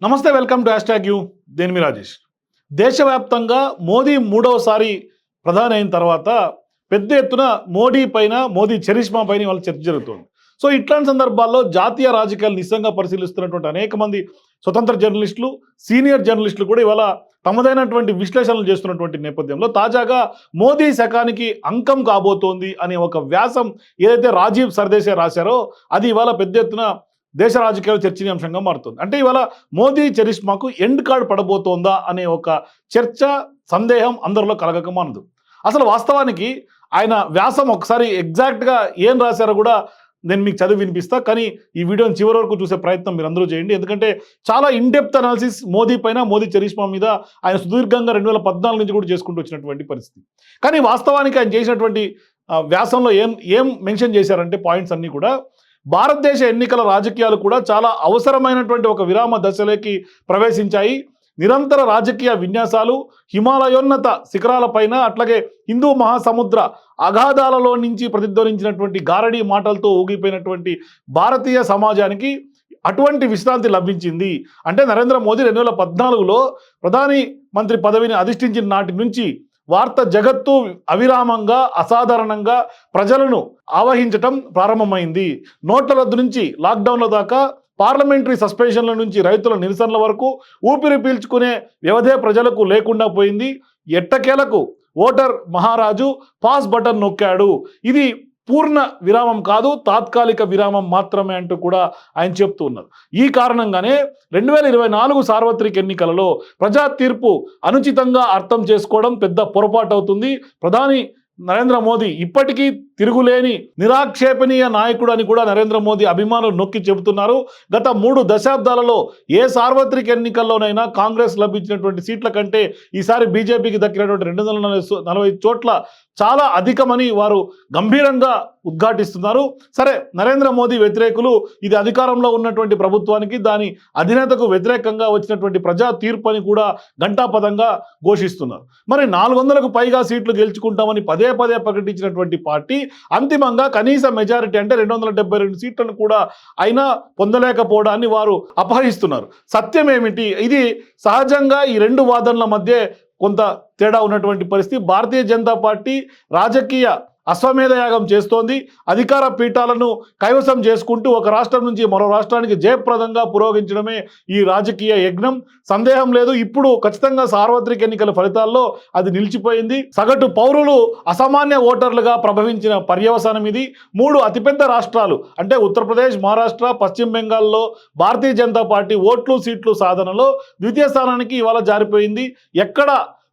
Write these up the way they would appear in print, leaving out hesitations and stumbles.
నమస్తే, welcome to #you దేనిమి Rajesh. దేశవ్యాప్తంగా మోదీ మూడవసారి ప్రధాని అయిన తర్వాత పెద్ద ఎత్తున మోడీ పైన, మోదీ చరిష్మా పైన ఇవాళ చర్చ జరుగుతుంది. సో ఇట్లాంటి సందర్భాల్లో జాతీయ రాజకీయాలు నిశ్చితంగా పరిశీలిస్తున్నటువంటి అనేక మంది స్వతంత్ర జర్నలిస్టులు, సీనియర్ జర్నలిస్టులు కూడా ఇవాళ తమదైనటువంటి విశ్లేషణలు చేస్తున్నటువంటి నేపథ్యంలో తాజాగా మోదీ శకానికి అంకం కాబోతోంది అనే ఒక వ్యాసం ఏదైతే రాజీవ్ సర్దేశాయ్ రాశారో అది ఇవాళ పెద్ద ఎత్తున దేశ రాజకీయాలు చర్చనీయాంశంగా మారుతుంది. అంటే ఇవాళ మోదీ చరిష్మాకు ఎండ్ కార్డ్ పడబోతోందా అనే ఒక చర్చ, సందేహం అందరిలో కలగక మానదు. అసలు వాస్తవానికి ఆయన వ్యాసం ఒకసారి ఎగ్జాక్ట్గా ఏం రాశారో కూడా నేను మీకు చదివి వినిపిస్తా. కానీ ఈ వీడియోని చివరి వరకు చూసే ప్రయత్నం మీరు అందరూ చేయండి. ఎందుకంటే చాలా ఇన్డెప్త్ అనాలిసిస్ మోదీ పైన, మోదీ చరిష్మా మీద ఆయన సుదీర్ఘంగా 2014 నుంచి కూడా చేసుకుంటూ వచ్చినటువంటి పరిస్థితి. కానీ వాస్తవానికి ఆయన చేసినటువంటి వ్యాసంలో ఏం మెన్షన్ చేశారంటే పాయింట్స్ అన్నీ కూడా భారతదేశ ఎన్నికల రాజకీయాలు కూడా చాలా అవసరమైనటువంటి ఒక విరామ దశలోకి ప్రవేశించాయి. నిరంతర రాజకీయ విన్యాసాలు హిమాలయోన్నత శిఖరాలపైన, అట్లాగే హిందూ మహాసముద్ర అగాధాలలో నుంచి ప్రతిధ్వనించినటువంటి గారడీ మాటలతో ఊగిపోయినటువంటి భారతీయ సమాజానికి అటువంటి విశ్రాంతి లభించింది. అంటే నరేంద్ర మోదీ 2014లో ప్రధాని మంత్రి పదవిని అధిష్ఠించిన నాటి నుంచి వార్త జగత్తు అవిరామంగా, అసాధారణంగా ప్రజలను ఆవహించటం ప్రారంభమైంది. నోట్ల రద్దు నుంచి లాక్డౌన్ల దాకా, పార్లమెంటరీ సస్పెన్షన్ల నుంచి రైతుల నిరసనల వరకు ఊపిరి పీల్చుకునే వ్యవధే ప్రజలకు లేకుండా పోయింది. ఎట్టకేలకు ఓటర్ మహారాజు పాస్ బటన్ నొక్కాడు. ఇది పూర్ణ విరామం కాదు, తాత్కాలిక విరామం మాత్రమే అంటూ కూడా ఆయన చెప్తూ ఉన్నారు. ఈ కారణంగానే 2024 సార్వత్రిక ఎన్నికలలో ప్రజా తీర్పు అనుచితంగా అర్థం చేసుకోవడం పెద్ద పొరపాటు అవుతుంది. ప్రధాని నరేంద్ర మోదీ ఇప్పటికీ తిరుగులేని నిరాక్షేపణీయ నాయకుడు అని కూడా నరేంద్ర మోదీ అభిమానులు నొక్కి చెబుతున్నారు. గత 3 దశాబ్దాలలో ఏ సార్వత్రిక ఎన్నికల్లోనైనా కాంగ్రెస్ లభించినటువంటి సీట్ల కంటే ఈసారి బీజేపీకి దక్కినటువంటి 240 చోట్ల చాలా అధికమని వారు గంభీరంగా ఉద్ఘాటిస్తున్నారు. సరే, నరేంద్ర మోదీ వ్యతిరేకులు ఇది అధికారంలో ఉన్నటువంటి ప్రభుత్వానికి, దాని అధినేతకు వ్యతిరేకంగా వచ్చినటువంటి ప్రజా తీర్పు అని కూడా ఘంటాపథంగా ఘోషిస్తున్నారు. మరి 400కు పైగా సీట్లు గెలుచుకుంటామని పదే ప్రకటించినటువంటి పార్టీ అంతిమంగా కనీస మెజారిటీ అంటే 272 సీట్లను కూడా అయినా పొందలేకపోవడాన్ని వారు అపహరిస్తున్నారు. సత్యం ఏమిటి? ఇది సహజంగా ఈ రెండు వాదనల మధ్య కొంత తేడా ఉన్నటువంటి పరిస్థితి. భారతీయ జనతా పార్టీ రాజకీయ అశ్వమేధయాగం చేస్తోంది. అధికార పీఠాలను కైవసం చేసుకుంటూ ఒక రాష్ట్రం నుంచి మరో రాష్ట్రానికి జయప్రదంగా పురోగమించడమే ఈ రాజకీయ యజ్ఞం. సందేహం లేదు, ఇప్పుడు ఖచ్చితంగా సార్వత్రిక ఎన్నికల ఫలితాల్లో అది నిలిచిపోయింది. సగటు పౌరులు అసామాన్య ఓటర్లుగా ప్రభవించిన పర్యవసానం ఇది. 3 అతిపెద్ద రాష్ట్రాలు అంటే ఉత్తరప్రదేశ్, మహారాష్ట్ర, పశ్చిమ బెంగాల్లో భారతీయ జనతా పార్టీ ఓట్లు, సీట్లు సాధనలో ద్వితీయ స్థానానికి ఇవాళ జారిపోయింది. ఎక్కడ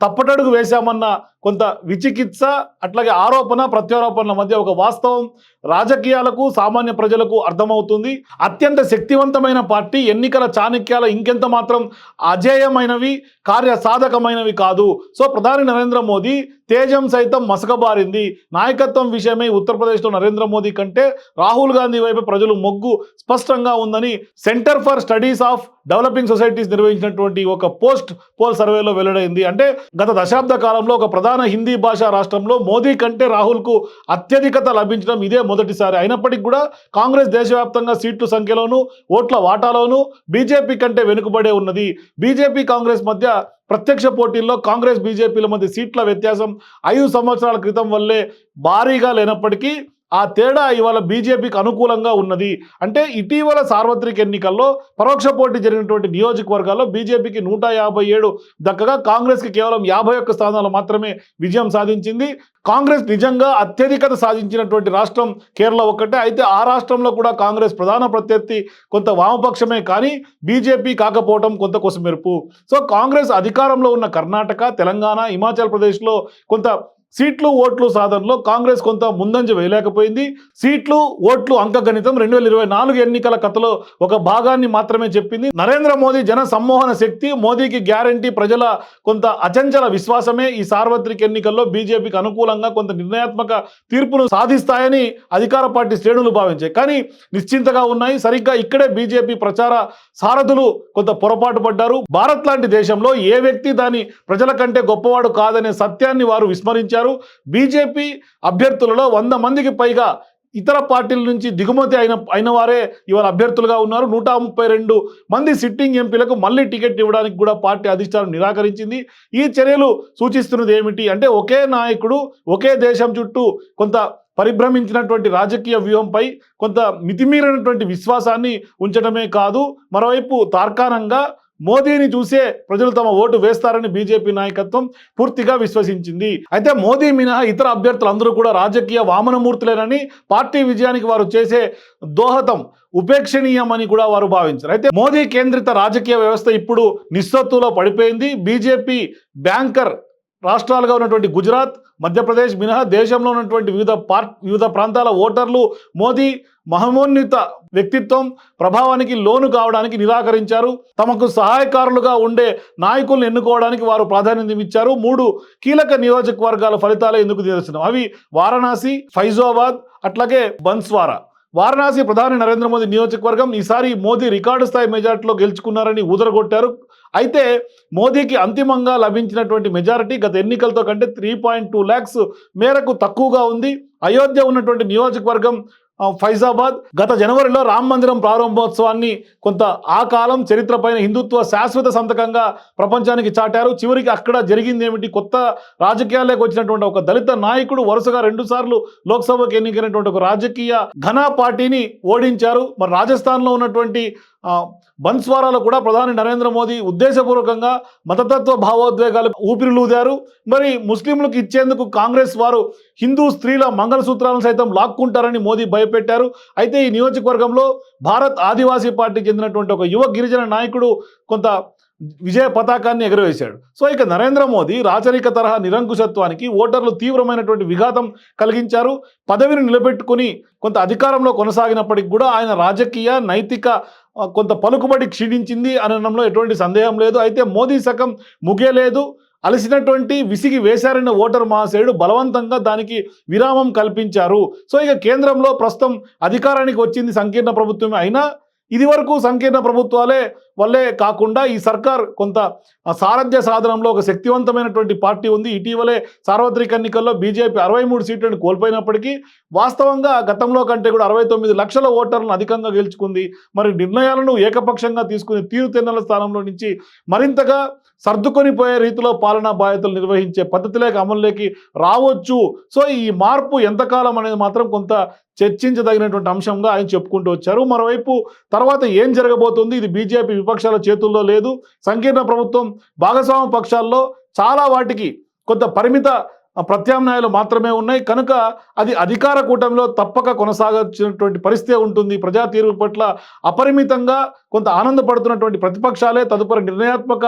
తప్పటడుగు వేశామన్న కొంత విచికిత్స, అట్లాగే ఆరోపణ ప్రత్యారోపణల మధ్య ఒక వాస్తవం రాజకీయాలకు, సామాన్య ప్రజలకు అర్థమవుతుంది. అత్యంత శక్తివంతమైన పార్టీ ఎన్నికల చాణక్యాల ఇంకెంత మాత్రం అజేయమైనవి, కార్యసాధకమైనవి కాదు. సో ప్రధాని నరేంద్ర మోదీ తేజం సైతం మసకబారింది. నాయకత్వం విషయమై ఉత్తరప్రదేశ్లో నరేంద్ర మోదీ కంటే రాహుల్ గాంధీ వైపు ప్రజలు మొగ్గు స్పష్టంగా ఉందని centre for studies of developing societies నిర్వహించినటువంటి ఒక పోస్ట్ పోల్ సర్వేలో వెల్లడైంది. అంటే గత దశాబ్ద కాలంలో ఒక ప్రధాన హిందీ భాషా రాష్ట్రంలో మోదీ కంటే రాహుల్కు అత్యధికత లభించడం ఇదే మొదటిసారి. అయినప్పటికీ కూడా కాంగ్రెస్ దేశవ్యాప్తంగా సీట్ల సంఖ్యలోనూ, ఓట్ల వాటాలోనూ బీజేపీ కంటే వెనుకబడే ఉన్నది. బీజేపీ కాంగ్రెస్ మధ్య ప్రత్యక్ష పోటీల్లో కాంగ్రెస్ బీజేపీల మధ్య సీట్ల వ్యత్యాసం 5 సంవత్సరాల క్రితం వల్లే భారీగా లేనప్పటికీ ఆ తేడా ఇవాళ బీజేపీకి అనుకూలంగా ఉన్నది. అంటే ఇటీవల సార్వత్రిక ఎన్నికల్లో పరోక్ష పోటీ జరిగినటువంటి నియోజకవర్గాల్లో బీజేపీకి 157 దక్కగా కాంగ్రెస్కి కేవలం 51 స్థానాలు మాత్రమే విజయం సాధించింది. కాంగ్రెస్ నిజంగా అత్యధికత సాధించినటువంటి రాష్ట్రం కేరళ ఒక్కటే. అయితే ఆ రాష్ట్రంలో కూడా కాంగ్రెస్ ప్రధాన ప్రత్యర్థి కొంత వామపక్షమే, కానీ బీజేపీ కాకపోవడం కొంత కొసమెరుపు. సో కాంగ్రెస్ అధికారంలో ఉన్న కర్ణాటక, తెలంగాణ, హిమాచల్ ప్రదేశ్లో కొంత సీట్లు, ఓట్లు సాధనలో కాంగ్రెస్ కొంత ముందంజ వేయలేకపోయింది. సీట్లు, ఓట్లు అంకగణితం 2024 ఎన్నికల కథలో ఒక భాగాన్ని మాత్రమే చెప్పింది. నరేంద్ర మోదీ జన సమ్మోహన శక్తి, మోదీకి గ్యారంటీ ప్రజల కొంత అచంచల విశ్వాసమే ఈ సార్వత్రిక ఎన్నికల్లో బీజేపీకి అనుకూలంగా కొంత నిర్ణయాత్మక తీర్పును సాధిస్తాయని అధికార పార్టీ శ్రేణులు భావించాయి. కానీ నిశ్చింతగా ఉన్నాయి. సరిగ్గా ఇక్కడే బీజేపీ ప్రచార సారథులు కొంత పొరపాటు పడ్డారు. భారత్ లాంటి దేశంలో ఏ వ్యక్తి దాని ప్రజల కంటే గొప్పవాడు కాదనే సత్యాన్ని వారు విస్మరించారు. బీజేపీ అభ్యర్థులలో 100 మందికి పైగా ఇతర పార్టీల నుంచి దిగుమతి అయిన వారే ఇవాళ అభ్యర్థులుగా ఉన్నారు. 132 మంది సిట్టింగ్ ఎంపీలకు మళ్ళీ టికెట్ ఇవ్వడానికి కూడా పార్టీ అధిష్టానం నిరాకరించింది. ఈ చర్యలు సూచిస్తున్నది ఏమిటి అంటే, ఒకే నాయకుడు ఒకే దేశం చుట్టూ కొంత పరిభ్రమించినటువంటి రాజకీయ వ్యూహంపై కొంత మితిమీరినటువంటి విశ్వాసాన్ని ఉంచడమే కాదు, మరోవైపు తార్కాణంగా మోదీని చూసే ప్రజలు తమ ఓటు వేస్తారని బీజేపీ నాయకత్వం పూర్తిగా విశ్వసించింది. అయితే మోదీ మినహా ఇతర అభ్యర్థులందరూ కూడా రాజకీయ వామనమూర్తులేనని, పార్టీ విజయానికి వారు చేసే దోహదం ఉపేక్షణీయమని కూడా వారు భావించారు. అయితే మోదీ కేంద్రిత రాజకీయ వ్యవస్థ ఇప్పుడు నిస్సత్తులో పడిపోయింది. బీజేపీ బ్యాంకర్ రాష్ట్రాలుగా ఉన్నటువంటి గుజరాత్, మధ్యప్రదేశ్ మినహా దేశంలో ఉన్నటువంటి వివిధ ప్రాంతాల ఓటర్లు మోదీ మహోన్నత వ్యక్తిత్వం ప్రభావానికి లోను కావడానికి నిరాకరించారు. తమకు సహాయకారులుగా ఉండే నాయకులను ఎన్నుకోవడానికి వారు ప్రాధాన్యత ఇచ్చారు. 3 కీలక నియోజకవర్గాల ఫలితాలే ఎందుకు నిదర్శనం. అవి వారణాసి, ఫైజాబాద్, అట్లాగే బన్స్వారా. వారణాసి ప్రధాని నరేంద్ర మోదీ నియోజకవర్గం. ఈసారి మోదీ రికార్డు స్థాయి మెజార్టీలో గెలుచుకున్నారని ఊదరగొట్టారు. అయితే మోదీకి అంతిమంగా లభించినటువంటి మెజారిటీ గత ఎన్నికలతో కంటే 3.2 lakhs మేరకు తక్కువగా ఉంది. అయోధ్య ఉన్నటువంటి నియోజకవర్గం ఫైజాబాద్. గత జనవరిలో రామ మందిరం ప్రారంభోత్సవాన్ని కొంత ఆ కాలం చరిత్రపైన హిందుత్వ శాశ్వత సంతకంగా ప్రపంచానికి చాటారు. చివరికి అక్కడ జరిగింది ఏమిటి, కొత్త రాజకీయాల్లోకి వచ్చినటువంటి ఒక దళిత నాయకుడు వరుసగా 2 సార్లు లోక్సభకు ఎన్నికైనటువంటి ఒక రాజకీయ ఘన పార్టీని ఓడించారు. మరి రాజస్థాన్లో ఉన్నటువంటి బన్స్వారాలో కూడా ప్రధాని నరేంద్ర మోదీ ఉద్దేశపూర్వకంగా మతతత్వ భావోద్వేగాలు ఊపిరిలూదారు. మరి ముస్లింలకు ఇచ్చేందుకు కాంగ్రెస్ వారు హిందూ స్త్రీల మంగళసూత్రాలను సైతం లాక్కుంటారని మోదీ భయపెట్టారు. అయితే ఈ నియోజకవర్గంలో భారత్ ఆదివాసీ పార్టీకి చెందినటువంటి ఒక యువ గిరిజన నాయకుడు కొంత విజయ పతాకాన్ని ఎగురవేశాడు. సో ఇక నరేంద్ర మోదీ రాచరిక తరహా నిరంకుశత్వానికి ఓటర్లు తీవ్రమైనటువంటి విఘాతం కలిగించారు. పదవిని నిలబెట్టుకుని కొంత అధికారంలో కొనసాగినప్పటికి కూడా ఆయన రాజకీయ నైతిక కొంత పలుకుబడి క్షీణించింది అనడంలో ఎటువంటి సందేహం లేదు. అయితే మోదీ శకం ముగియలేదు. అలసినటువంటి విసిగి వేశారన్న ఓటర్ మహాశయుడు బలవంతంగా దానికి విరామం కల్పించారు. సో ఇక కేంద్రంలో ప్రస్తుతం అధికారానికి వచ్చింది సంకీర్ణ ప్రభుత్వమే అయినా ఇది వరకు సంకీర్ణ ప్రభుత్వాలే వల్లే కాకుండా ఈ సర్కార్ కొంత సారథ్య సాధనంలో ఒక శక్తివంతమైనటువంటి పార్టీ ఉంది. ఇటీవలే సార్వత్రిక ఎన్నికల్లో బీజేపీ 63 సీట్లను కోల్పోయినప్పటికీ వాస్తవంగా గతంలో కంటే కూడా 69 లక్షల ఓటర్లను అధికంగా గెలుచుకుంది. మరి నిర్ణయాలను ఏకపక్షంగా తీసుకుని తీరుతెన్నుల స్థానంలో నుంచి మరింతగా సర్దుకొని పోయే రీతిలో పాలనా బాధ్యతలు నిర్వహించే పద్ధతిలోకి అమలులోకి రావచ్చు. సో ఈ మార్పు ఎంతకాలం అనేది మాత్రం కొంత చర్చించదగినటువంటి అంశంగా ఆయన చెప్పుకుంటూ వచ్చారు. మరోవైపు తర్వాత ఏం జరగబోతుంది, ఇది బీజేపీ విపక్షాల చేతుల్లో లేదు. సంకీర్ణ ప్రభుత్వం భాగస్వామ్య పక్షాల్లో చాలా వాటికి కొంత పరిమిత ప్రత్యామ్నాయాలు మాత్రమే ఉన్నాయి కనుక అది అధికార కూటమిలో తప్పక కొనసాగాల్సినటువంటి పరిస్థితి ఉంటుంది. ప్రజా తీర్పు పట్ల అపరిమితంగా కొంత ఆనందపడుతున్నటువంటి ప్రతిపక్షాలే తదుపరి నిర్ణయాత్మక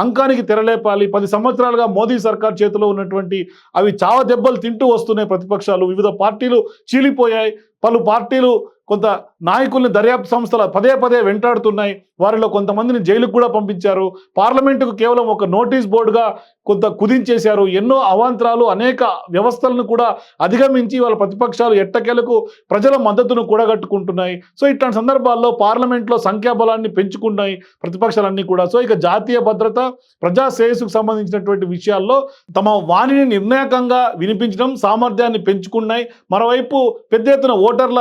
అంకానికి తెరలేపాలి. 10 సంవత్సరాలుగా మోదీ సర్కార్ చేతిలో ఉన్నటువంటి అవి చావ దెబ్బలు తింటూ వస్తున్నాయి ప్రతిపక్షాలు. వివిధ పార్టీలు చీలిపోయాయి. పలు పార్టీలు కొంత నాయకుల్ని దర్యాప్తు సంస్థలు పదే వెంటాడుతున్నాయి. వారిలో కొంతమందిని జైలుకు కూడా పంపించారు. పార్లమెంటుకు కేవలం ఒక నోటీస్ బోర్డుగా కొంత కుదించేశారు. ఎన్నో అవాంతరాలు, అనేక వ్యవస్థలను కూడా అధిగమించి వాళ్ళ ప్రతిపక్షాలు ఎట్టకేలకు ప్రజల మద్దతును కూడగట్టుకుంటున్నాయి. సో ఇట్లాంటి సందర్భాల్లో పార్లమెంట్లో సంఖ్యాబలాన్ని పెంచుకున్నాయి ప్రతిపక్షాలన్నీ కూడా. సో ఇక జాతీయ భద్రత, ప్రజా శ్రేయస్సుకు సంబంధించినటువంటి విషయాల్లో తమ వాణిని నిర్ణాయకంగా వినిపించడం, సామర్థ్యాన్ని పెంచుకున్నాయి. మరోవైపు పెద్ద ఎత్తున ఓటర్ల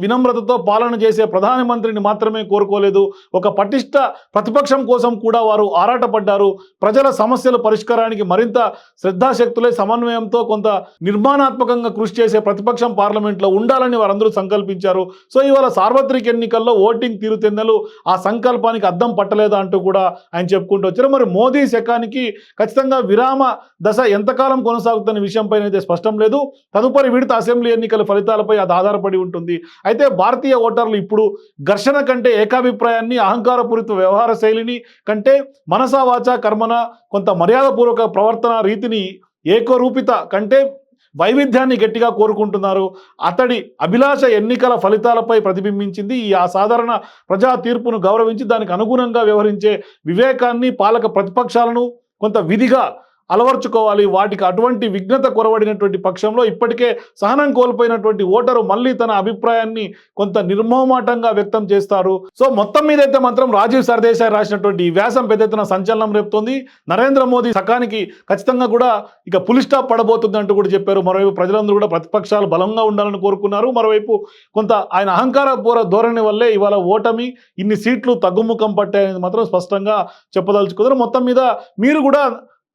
వినమ్రతతో పాలన చేసే ప్రధానమంత్రిని మాత్రమే కోరుకోలేదు, ఒక పటిష్ట ప్రతిపక్షం కోసం కూడా వారు ఆరాటపడ్డారు. ప్రజల సమస్యల పరిష్కారానికి మరింత శ్రద్ధాశక్తులై సమన్వయంతో కొంత నిర్మాణాత్మకంగా కృషి చేసే ప్రతిపక్షం పార్లమెంట్లో ఉండాలని వారందరూ సంకల్పించారు. సో ఇవాళ సార్వత్రిక ఎన్నికల్లో ఓటింగ్ తీరుతెన్నులు ఆ సంకల్పానికి అద్దం పట్టలేదా అంటూ కూడా ఆయన చెప్పుకుంటూ వచ్చారు. మరి మోదీ శకానికి ఖచ్చితంగా విరామ దశ ఎంతకాలం కొనసాగుతున్న విషయంపై అయితే స్పష్టం లేదు. తదుపరి విడత అసెంబ్లీ ఎన్నికల ఫలితాలపై అది ఆధారపడి ఉంటుంది. అయితే భారతీయ ఓటర్లు ఇప్పుడు ఘర్షణ కంటే ఏకాభిప్రాయాన్ని, అహంకారపూరిత వ్యవహార శైలిని కంటే మనసా వాచా కర్మన కొంత మర్యాదపూర్వక ప్రవర్తన రీతిని, ఏకరూపిత కంటే వైవిధ్యాన్ని గట్టిగా కోరుకుంటున్నారు. అతడి అభిలాష ఎన్నికల ఫలితాలపై ప్రతిబింబించింది. ఈ అసాధారణ ప్రజా తీర్పును గౌరవించి దానికి అనుగుణంగా వ్యవహరించే వివేకాన్ని, పాలక ప్రతిపక్షాలను కొంత విధిగా అలవర్చుకోవాలి. వాటికి అటువంటి విఘ్నత కొరవడినటువంటి పక్షంలో ఇప్పటికే సహనం కోల్పోయినటువంటి ఓటరు మళ్ళీ తన అభిప్రాయాన్ని కొంత నిర్మోహమాటంగా వ్యక్తం చేస్తారు. సో మొత్తం మీద అయితే మాత్రం రాజీవ్ సర్దేశాయ్ రాసినటువంటి ఈ వ్యాసం పెద్ద ఎత్తున సంచలనం రేపుతోంది. నరేంద్ర మోదీ సకానికి ఖచ్చితంగా కూడా ఇక పులి స్టాప్ పడబోతుంది అంటూ కూడా చెప్పారు. మరోవైపు ప్రజలందరూ కూడా ప్రతిపక్షాలు బలంగా ఉండాలని కోరుకున్నారు. మరోవైపు కొంత ఆయన అహంకార ధోరణి వల్లే ఇవాళ ఓటమి ఇన్ని సీట్లు తగ్గుముఖం పట్టాయనేది మాత్రం స్పష్టంగా చెప్పదలుచుకున్నారు. మొత్తం మీద మీరు కూడా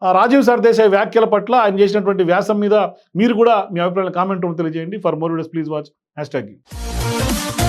రాజీవ్ సర్దేశాయ్ వ్యాఖ్యల పట్ల ఆయన చేసినటువంటి వ్యాసం మీద మీరు కూడా మీ అభిప్రాయాలు కామెంట్ రూపంలో తెలియజేయండి. For more videos please watch #.